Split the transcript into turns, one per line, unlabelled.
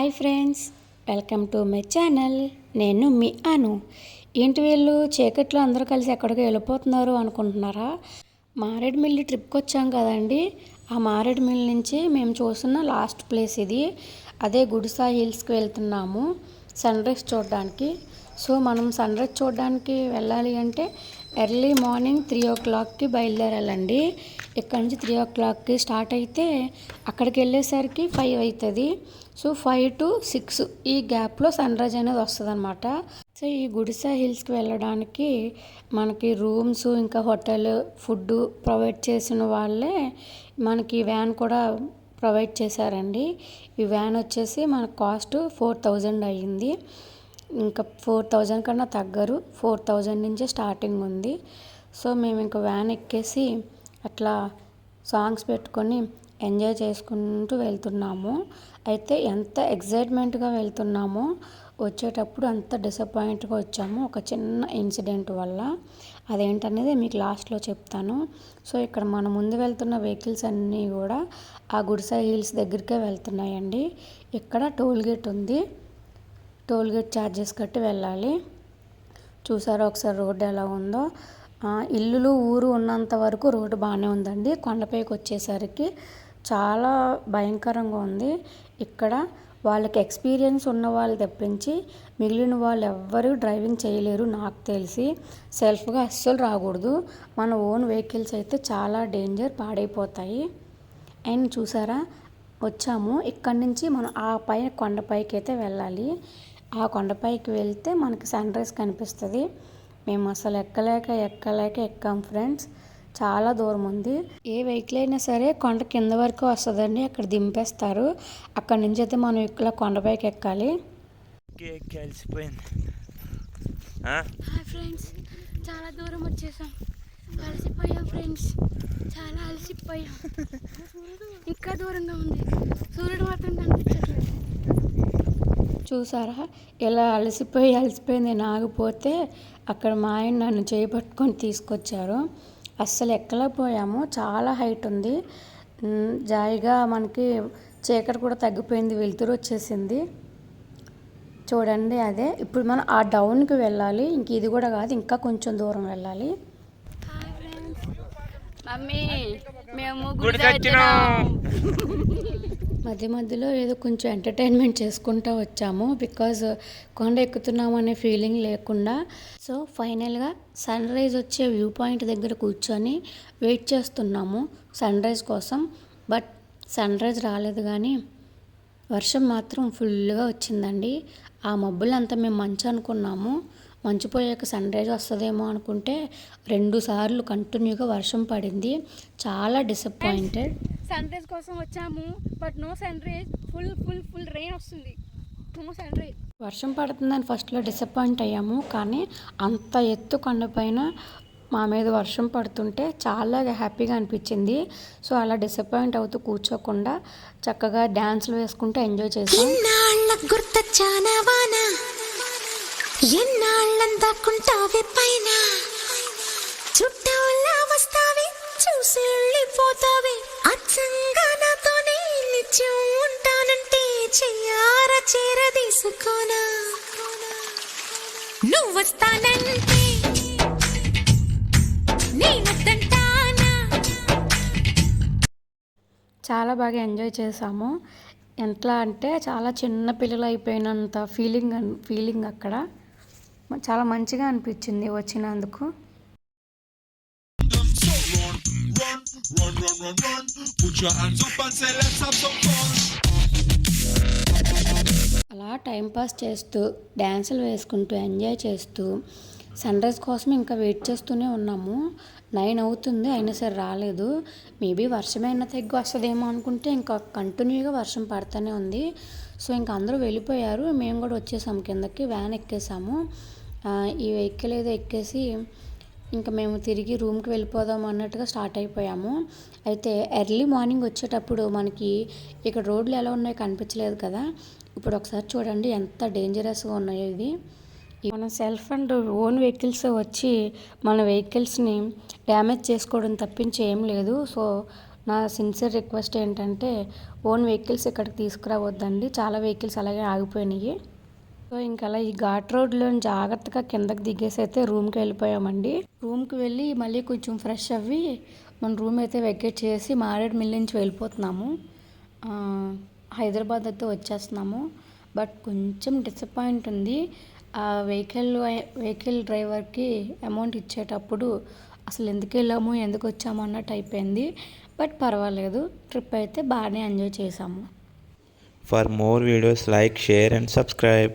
Hi friends, welcome to my channel. నేను మీ అను. ఏంటి వీళ్ళు చీకట్లో అందరూ కలిసి ఎక్కడికో వెళ్ళిపోతున్నారు అనుకుంటున్నారా? మారేడుమిల్లి ట్రిప్కి వచ్చాం కదండి. ఆ మారేడుమిల్లి నుంచి మేము చూస్తున్న లాస్ట్ ప్లేస్ ఇది. అదే గుడిసా హిల్స్కి వెళ్తున్నాము సన్ రైజ్ చూడడానికి. సో మనం సన్ రైజ్ చూడడానికి వెళ్ళాలి అంటే ఎర్లీ మార్నింగ్ 3 o'clockకి బయలుదేరాలండి. ఇక్కడ నుంచి 3 o'clockకి స్టార్ట్ అయితే అక్కడికి వెళ్ళేసరికి 5 అవుతుంది. సో 5 to 6 ఈ గ్యాప్లో సన్ రైజ్ అనేది వస్తుంది అనమాట. సో ఈ గుడిసా హిల్స్కి వెళ్ళడానికి మనకి రూమ్స్ ఇంకా హోటల్ ఫుడ్ ప్రొవైడ్ చేసిన వాళ్ళే మనకి వ్యాన్ కూడా ప్రొవైడ్ చేశారండి. ఈ వ్యాన్ వచ్చేసి మనకు కాస్ట్ 4,000 అయ్యింది. ఇంకా 4,000 కన్నా తగ్గరు, 4,000 నుంచే స్టార్టింగ్ ఉంది. సో మేము ఇంకా వ్యాన్ ఎక్కేసి అట్లా సాంగ్స్ పెట్టుకొని ఎంజాయ్ చేసుకుంటూ వెళ్తున్నాము. అయితే ఎంత ఎగ్జైట్మెంట్గా వెళ్తున్నామో వచ్చేటప్పుడు అంత డిసప్పాయింట్గా వచ్చాము ఒక చిన్న ఇన్సిడెంట్ వల్ల. అదేంటనేది మీకు లాస్ట్లో చెప్తాను. సో ఇక్కడ మన ముందు వెళ్తున్న వెహికల్స్ అన్నీ కూడా ఆ గుడిసా హిల్స్ దగ్గరికే వెళ్తున్నాయండి. ఇక్కడ టోల్ గేట్ ఉంది, టోల్ గేట్ ఛార్జెస్ కట్టి వెళ్ళాలి. చూసారా ఒకసారి రోడ్డు ఎలా ఉందో. ఇల్లులు ఊరు ఉన్నంత వరకు రోడ్డు బాగానే ఉందండి. కొండపైకి వచ్చేసరికి చాలా భయంకరంగా ఉంది. ఇక్కడ వాళ్ళకి ఎక్స్పీరియన్స్ ఉన్న వాళ్ళు తప్పించి మిగిలిన వాళ్ళు ఎవ్వరూ డ్రైవింగ్ చేయలేరు నాకు తెలిసి. సెల్ఫ్గా అస్సలు రాకూడదు. మన ఓన్ వెహికల్స్ అయితే చాలా డేంజర్, పాడైపోతాయి. అండ్ చూసారా వచ్చాము, ఇక్కడి నుంచి మనం ఆ పైన కొండపైకి అయితే వెళ్ళాలి. ఆ కొండపైకి వెళ్తే మనకి సన్ రైజ్ కనిపిస్తుంది. మేము అసలు ఎక్కలేక ఎక్కాం ఫ్రెండ్స్. చాలా దూరం ఉంది. ఏ వెహికల్ అయినా సరే కొండ కింద వరకు వస్తుందండి, అక్కడ దింపేస్తారు. అక్కడి నుంచి అయితే మనం ఇక్కడ కొండపైకి ఎక్కాలి.
ఫ్రెండ్స్ చాలా దూరం వచ్చేసాం, అలసిపోయాం ఫ్రెండ్స్, చాలా అలసిపోయాం. ఇంకా దూరంగా ఉంది, సూర్యుడు మాత్రం కనిపించట్లేదు.
చూసారా ఇలా అలసిపోయి నేను ఆగిపోతే అక్కడ మా ఆయన నన్ను చేపట్టుకొని తీసుకొచ్చారు. అస్సలు ఎక్కలేకపోయాము, చాలా హైట్ ఉంది. జాయిగా మనకి చీకటి కూడా తగ్గిపోయింది, వెలుతురు వచ్చేసింది. చూడండి అదే ఇప్పుడు మనం ఆ డౌన్కి వెళ్ళాలి. ఇంక ఇది కూడా కాదు, ఇంకా కొంచెం దూరం వెళ్ళాలి.
మమ్మీ మేము
మధ్య మధ్యలో ఏదో కొంచెం ఎంటర్టైన్మెంట్ చేసుకుంటూ వచ్చాము, బికాజ్ కొండ ఎక్కుతున్నాము అనే ఫీలింగ్ లేకుండా. సో ఫైనల్గా సన్ రైజ్ వచ్చే వ్యూ పాయింట్ దగ్గర కూర్చొని వెయిట్ చేస్తున్నాము సన్ రైజ్ కోసం. బట్ సన్ రైజ్ రాలేదు, కానీ వర్షం మాత్రం ఫుల్గా వచ్చిందండి. ఆ మబ్బులంతా మేము మంచు అనుకున్నాము. మంచు పోయాక సన్ రైజ్ వస్తుందేమో అనుకుంటే 2 సార్లు కంటిన్యూగా వర్షం పడింది. చాలా డిసప్పాయింటెడ్.
సన్ రైజ్ కోసం వచ్చాము, but no sunrise. Full rain వస్తుంది, నో సన్ రైజ్.
వర్షం పడుతుందని ఫస్ట్లో డిసప్పాయింట్ అయ్యాము, కానీ అంత ఎత్తు కొండపైన మా మీద వర్షం పడుతుంటే చాలా హ్యాపీగా అనిపించింది. సో అలా డిసప్పాయింట్ అవుతూ కూర్చోకుండా చక్కగా డ్యాన్స్లు వేసుకుంటూ ఎంజాయ్ చేసాం.
ఎన్నాళ్ళందాకుంటావే పైన, చుట్టాలా వస్తావే చూసి వెళ్ళిపోతావే, అచ్చంగా నాతోనే నిత్యం ఉంటానంటే చెయ్యారా చేరదీసుకోనా, నువ్వు వస్తానంటే నేనొద్దంటానా.
చాలా బాగా ఎంజాయ్ చేసాము. ఎట్లా అంటే చాలా చిన్న పిల్లలు అయిపోయినంత ఫీలింగ్ అక్కడ. చాలా మంచిగా అనిపించింది వచ్చినందుకు. అలా టైంపాస్ చేస్తూ డ్యాన్సులు వేసుకుంటూ ఎంజాయ్ చేస్తూ సన్ రైజ్ కోసం ఇంకా వెయిట్ చేస్తూనే ఉన్నాము. 9 అవుతుంది, అయినా సరే రాలేదు. మేబీ వర్షమైనా తగ్గి వస్తుందేమో అనుకుంటే ఇంకా కంటిన్యూగా వర్షం పడుతూనే ఉంది. సో ఇంకా అందరూ వెళ్ళిపోయారు, మేము కూడా వచ్చేసాము కిందకి, వ్యాన్ ఎక్కేసాము. ఈ వెహికల్ ఏదో ఎక్కేసి ఇంకా మేము తిరిగి రూమ్కి వెళ్ళిపోదాం అన్నట్టుగా స్టార్ట్ అయిపోయాము. అయితే ఎర్లీ మార్నింగ్ వచ్చేటప్పుడు మనకి ఇక్కడ రోడ్లు ఎలా ఉన్నాయో కనిపించలేదు కదా. ఇప్పుడు ఒకసారి చూడండి ఎంత డేంజరస్గా ఉన్నాయో ఇవి. మన సెల్ఫ్ అండ్ ఓన్ వెహికల్స్ వచ్చి మన వెహికల్స్ని డ్యామేజ్ చేసుకోవడం తప్పించి ఏం లేదు. సో నా సిన్సియర్ రిక్వెస్ట్ ఏంటంటే ఓన్ వెహికల్స్ ఇక్కడికి తీసుకురావద్దండి, చాలా వెహికల్స్ అలాగే ఆగిపోయినాయి. సో ఇంకా అలా ఈ ఘాట్ రోడ్లో జాగ్రత్తగా కిందకి దిగేసి అయితే రూమ్కి వెళ్ళిపోయామండి. రూమ్కి వెళ్ళి మళ్ళీ కొంచెం ఫ్రెష్ అవ్వి మన రూమ్ అయితే వెకేట్ చేసి మారేడుమిల్లి నుంచి వెళ్ళిపోతున్నాము. హైదరాబాద్ అయితే వచ్చేస్తున్నాము. బట్ కొంచెం డిసప్పాయింట్ ఉంది. ఆ వెహికల్ డ్రైవర్కి అమౌంట్ ఇచ్చేటప్పుడు అసలు ఎందుకు వెళ్ళాము ఎందుకు వచ్చాము అన్నట్టు అయిపోయింది. బట్ పర్వాలేదు, ట్రిప్ అయితే బాగానే ఎంజాయ్ చేసాము.
For more videos, like, share and subscribe.